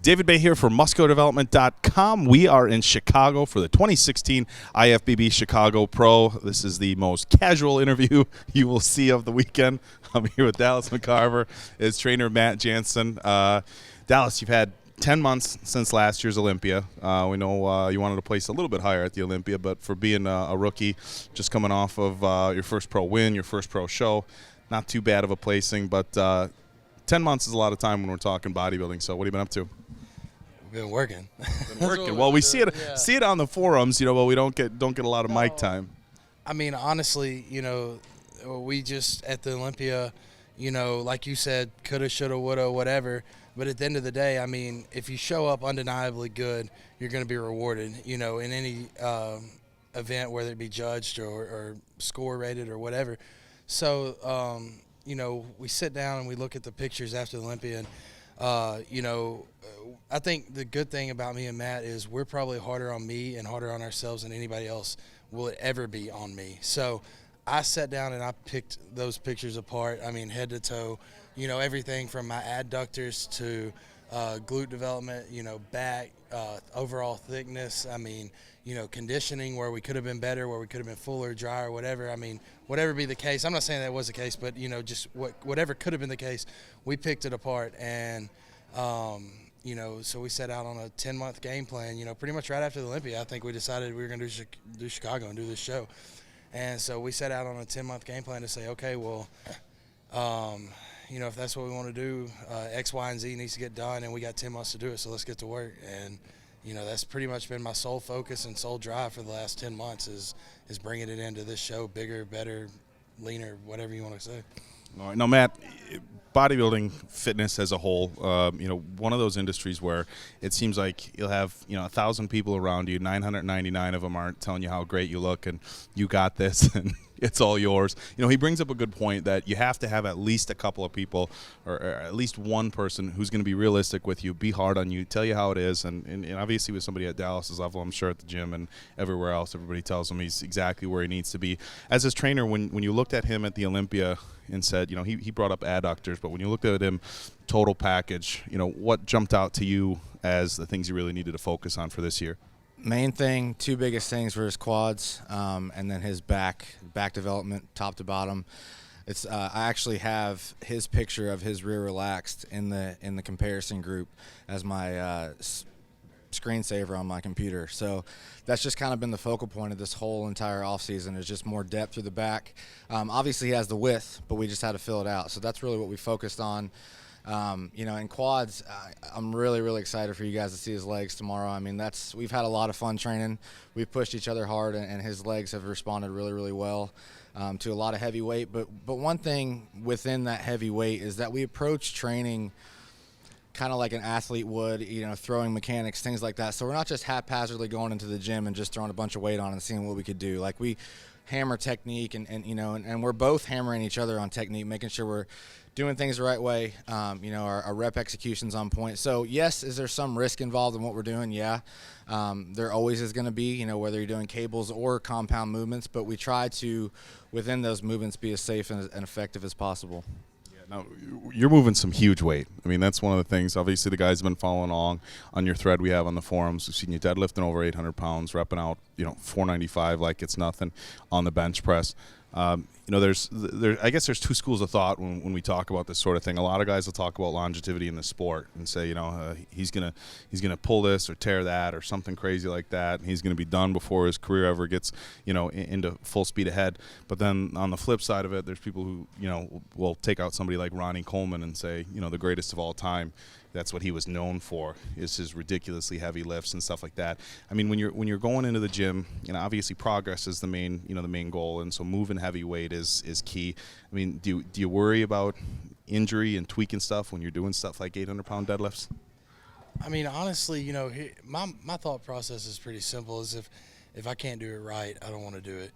David Bay here for MuscoDevelopment.com. We are in Chicago for the 2016 IFBB Chicago Pro. This is the most casual interview you will see of the weekend. I'm here with Dallas McCarver, his trainer Matt Jansen. Dallas, you've had 10 months since last year's Olympia. We know you wanted to place a little bit higher at the Olympia, but for being a rookie, just coming off of your first pro win, your first pro show, not too bad of a placing, but 10 months is a lot of time when we're talking bodybuilding. So what have you been up to? Been working. Well, we see it on the forums, but we don't get a lot of mic time. I mean, honestly, we just at the Olympia, like you said, coulda, shoulda, woulda, whatever. But at the end of the day, I mean, if you show up undeniably good, you're going to be rewarded. In any event, whether it be judged or score rated or whatever. So, we sit down and we look at the pictures after the Olympia, and I think the good thing about me and Matt is we're probably harder on me and harder on ourselves than anybody else will ever be on me. So I sat down and I picked those pictures apart. I mean, head to toe, everything from my adductors to glute development, back, overall thickness. I mean, conditioning where we could have been better, where we could have been fuller, drier, whatever. I mean, whatever be the case. I'm not saying that was the case, but, just whatever could have been the case, we picked it apart. And, so we set out on a 10-month game plan, pretty much right after the Olympia. I think we decided we were going to do Chicago and do this show. And so we set out on a 10-month game plan to say, okay, well, if that's what we want to do, X, Y, and Z needs to get done, and we got 10 months to do it, so let's get to work. And, that's pretty much been my sole focus and sole drive for the last 10 months is bringing it into this show, bigger, better, leaner, whatever you want to say. All right. Now, Matt, bodybuilding, fitness as a whole, one of those industries where it seems like you'll have, 1,000 people around you, 999 of them aren't telling you how great you look and you got this and it's all yours. He brings up a good point that you have to have at least a couple of people or at least one person who's going to be realistic with you, be hard on you, tell you how it is. And obviously with somebody at Dallas's level, I'm sure at the gym and everywhere else, everybody tells him he's exactly where he needs to be. As his trainer, when you looked at him at the Olympia and said, he brought up adductors, but when you looked at him total package, what jumped out to you as the things you really needed to focus on for this year? Main thing, two biggest things were his quads, and then his back development, top to bottom. It's I actually have his picture of his rear relaxed in the comparison group as my screensaver on my computer. So that's just kind of been the focal point of this whole entire offseason is just more depth through the back. Obviously he has the width, but we just had to fill it out. So that's really what we focused on. In quads, I'm really, really excited for you guys to see his legs tomorrow. I mean, we've had a lot of fun training. We've pushed each other hard, and his legs have responded really, really well to a lot of heavy weight. But one thing within that heavy weight is that we approach training kind of like an athlete would, throwing mechanics, things like that. So we're not just haphazardly going into the gym and just throwing a bunch of weight on and seeing what we could do. Like we hammer technique and we're both hammering each other on technique, making sure we're doing things the right way. Our rep execution's on point. So yes, is there some risk involved in what we're doing? Yeah. There always is going to be, whether you're doing cables or compound movements, but we try to, within those movements, be as safe and effective as possible. Now, you're moving some huge weight. I mean, that's one of the things. Obviously, the guys have been following along on your thread we have on the forums. We've seen you deadlifting over 800 pounds, repping out, 495 like it's nothing on the bench press. I guess there's two schools of thought when we talk about this sort of thing. A lot of guys will talk about longevity in the sport and say, he's gonna pull this or tear that or something crazy like that, and he's gonna be done before his career ever gets, into full speed ahead. But then on the flip side of it, there's people who, will take out somebody like Ronnie Coleman and say, the greatest of all time. That's what he was known for, is his ridiculously heavy lifts and stuff like that. I mean, when you're going into the gym, obviously progress is the main goal, and so moving heavy weight is key. I mean, do you worry about injury and tweaking stuff when you're doing stuff like 800-pound deadlifts? I mean, honestly, my thought process is pretty simple. Is if I can't do it right, I don't want to do it,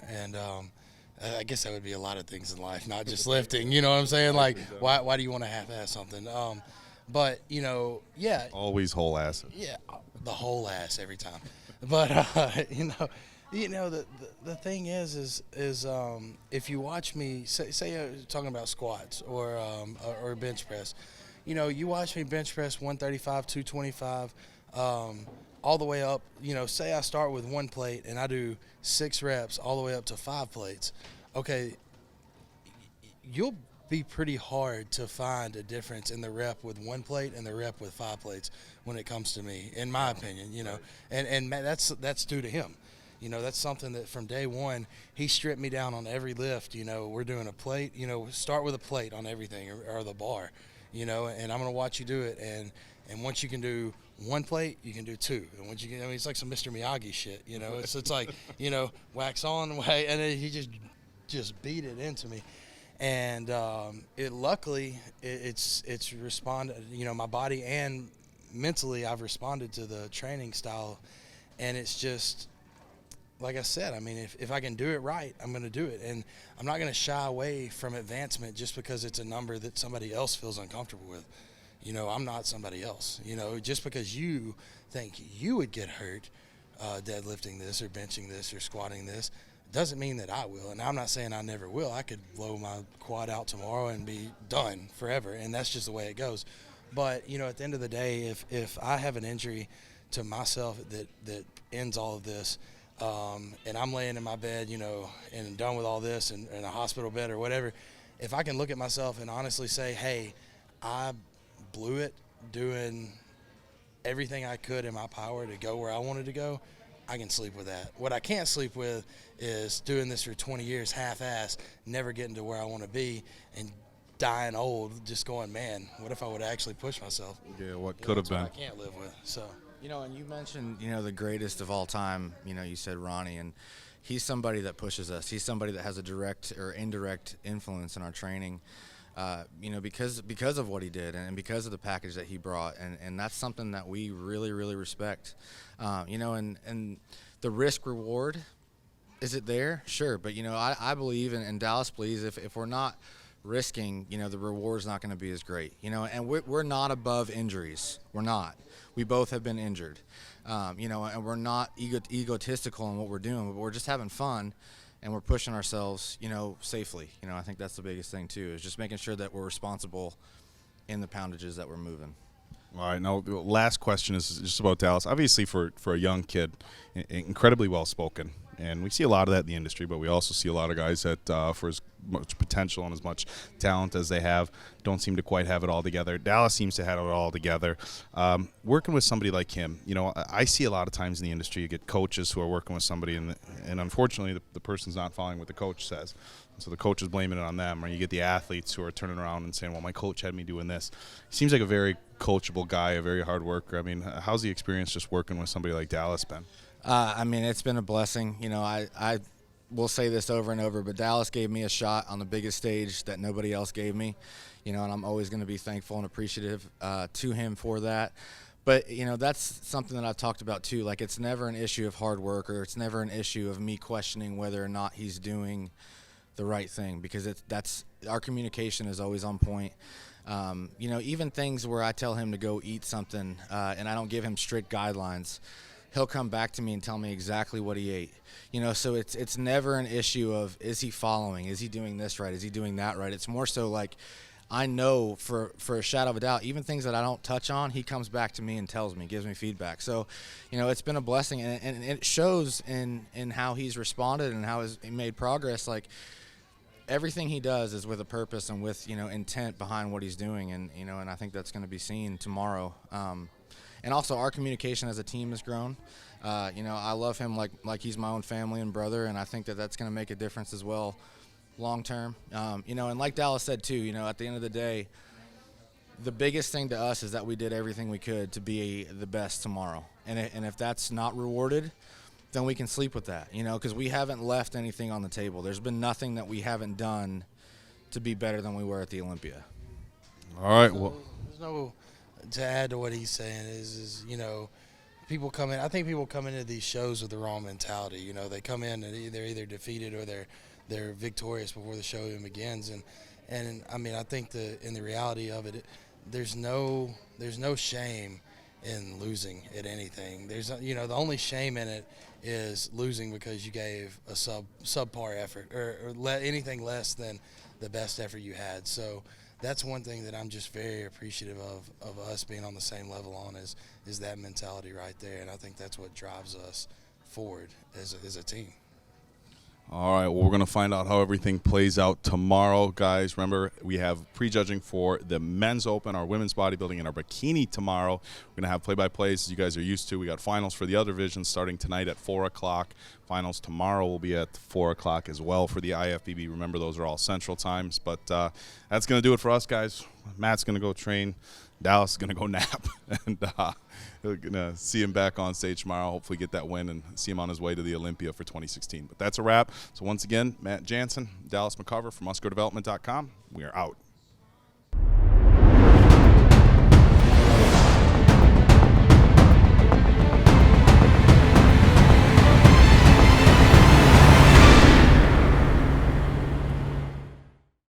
and I guess that would be a lot of things in life, not just lifting. You know what I'm saying? Like, why do you want to half-ass something? But, yeah. Always whole ass. Yeah, the whole ass every time. But, the thing is if you watch me, say you're talking about squats or bench press, you watch me bench press 135, 225, all the way up. Say I start with 1 plate and I do 6 reps all the way up to 5 plates. Okay, you'll be pretty hard to find a difference in the rep with 1 plate and the rep with 5 plates when it comes to me, in my opinion. And that's due to him. That's something that from day one, he stripped me down on every lift. We're doing a plate, start with a plate on everything, or the bar, and I'm going to watch you do it. And once you can do 1 plate, you can do 2. And once you can, it's like some Mr. Miyagi shit, it's like, wax on, and then he just beat it into me. And luckily it's responded, my body and mentally I've responded to the training style. And it's just, like I said, I mean, if I can do it right, I'm going to do it. And I'm not going to shy away from advancement just because it's a number that somebody else feels uncomfortable with. I'm not somebody else. Just because you think you would get hurt deadlifting this or benching this or squatting this doesn't mean that I will. And I'm not saying I never will. I could blow my quad out tomorrow and be done forever, and that's just the way it goes. But, at the end of the day, if I have an injury to myself that ends all of this, and I'm laying in my bed, and done with all this and in a hospital bed or whatever, if I can look at myself and honestly say, hey, I blew it doing everything I could in my power to go where I wanted to go, I can sleep with that. What I can't sleep with is doing this for 20 years half-assed, never getting to where I want to be, and dying old, just going, man, what if I would actually push myself? Yeah, what could have been. I can't live with. So, and you mentioned, the greatest of all time, you said Ronnie, and he's somebody that pushes us. He's somebody that has a direct or indirect influence in our training, because of what he did and because of the package that he brought. And that's something that we really, really respect. And the risk reward, is it there? Sure. But, I believe, and Dallas believes, if we're not risking, the reward's not going to be as great, and we're not above injuries. We're not. We both have been injured, and we're not egotistical in what we're doing, but we're just having fun, and we're pushing ourselves, safely. I think that's the biggest thing too, is just making sure that we're responsible in the poundages that we're moving. All right, now the last question is just about Dallas. Obviously, for a young kid, incredibly well-spoken. And we see a lot of that in the industry, but we also see a lot of guys that, for as much potential and as much talent as they have, don't seem to quite have it all together. Dallas seems to have it all together. Working with somebody like him, I see a lot of times in the industry you get coaches who are working with somebody, and unfortunately the person's not following what the coach says. So the coach is blaming it on them, or you get the athletes who are turning around and saying, well, my coach had me doing this. He seems like a very coachable guy, a very hard worker. I mean, how's the experience just working with somebody like Dallas been? It's been a blessing. I will say this over and over, but Dallas gave me a shot on the biggest stage that nobody else gave me, and I'm always going to be thankful and appreciative to him for that. But, that's something that I've talked about too. Like, it's never an issue of hard work, or it's never an issue of me questioning whether or not he's doing the right thing, because that's our communication is always on point. Even things where I tell him to go eat something and I don't give him strict guidelines, he'll come back to me and tell me exactly what he ate. So it's never an issue of, is he following? Is he doing this right? Is he doing that right? It's more so like, I know for a shadow of a doubt, even things that I don't touch on, he comes back to me and tells me, gives me feedback. So, it's been a blessing, and it shows in how he's responded and how he made progress. Like, everything he does is with a purpose and with, intent behind what he's doing. And, and I think that's going to be seen tomorrow. And also our communication as a team has grown. I love him like he's my own family and brother, and I think that's going to make a difference as well long term. And like Dallas said too, at the end of the day, the biggest thing to us is that we did everything we could to be the best tomorrow. And if that's not rewarded, then we can sleep with that, because we haven't left anything on the table. There's been nothing that we haven't done to be better than we were at the Olympia. All right. So, there's no, to add to what he's saying is people come in. I think people come into these shows with the wrong mentality. They come in and they're either defeated or they're victorious before the show even begins. And I mean, I think in the reality of it, there's no shame in losing at anything. There's the only shame in it is losing because you gave a subpar effort or anything less than the best effort you had. So that's one thing that I'm just very appreciative of us being on the same level on is that mentality right there. And I think that's what drives us forward as a team. All right, well, we're going to find out how everything plays out tomorrow, guys. Remember, we have prejudging for the men's open, our women's bodybuilding, and our bikini tomorrow. We're going to have play-by-plays as you guys are used to. We got finals for the other divisions starting tonight at 4 o'clock. Finals tomorrow will be at 4 o'clock as well for the IFBB. Remember, those are all central times. But that's going to do it for us, guys. Matt's going to go train. Dallas is going to go nap. And we're going to see him back on stage tomorrow, hopefully get that win and see him on his way to the Olympia for 2016. But that's a wrap. So once again, Matt Jansen, Dallas McCarver from MuscularDevelopment.com. We are out.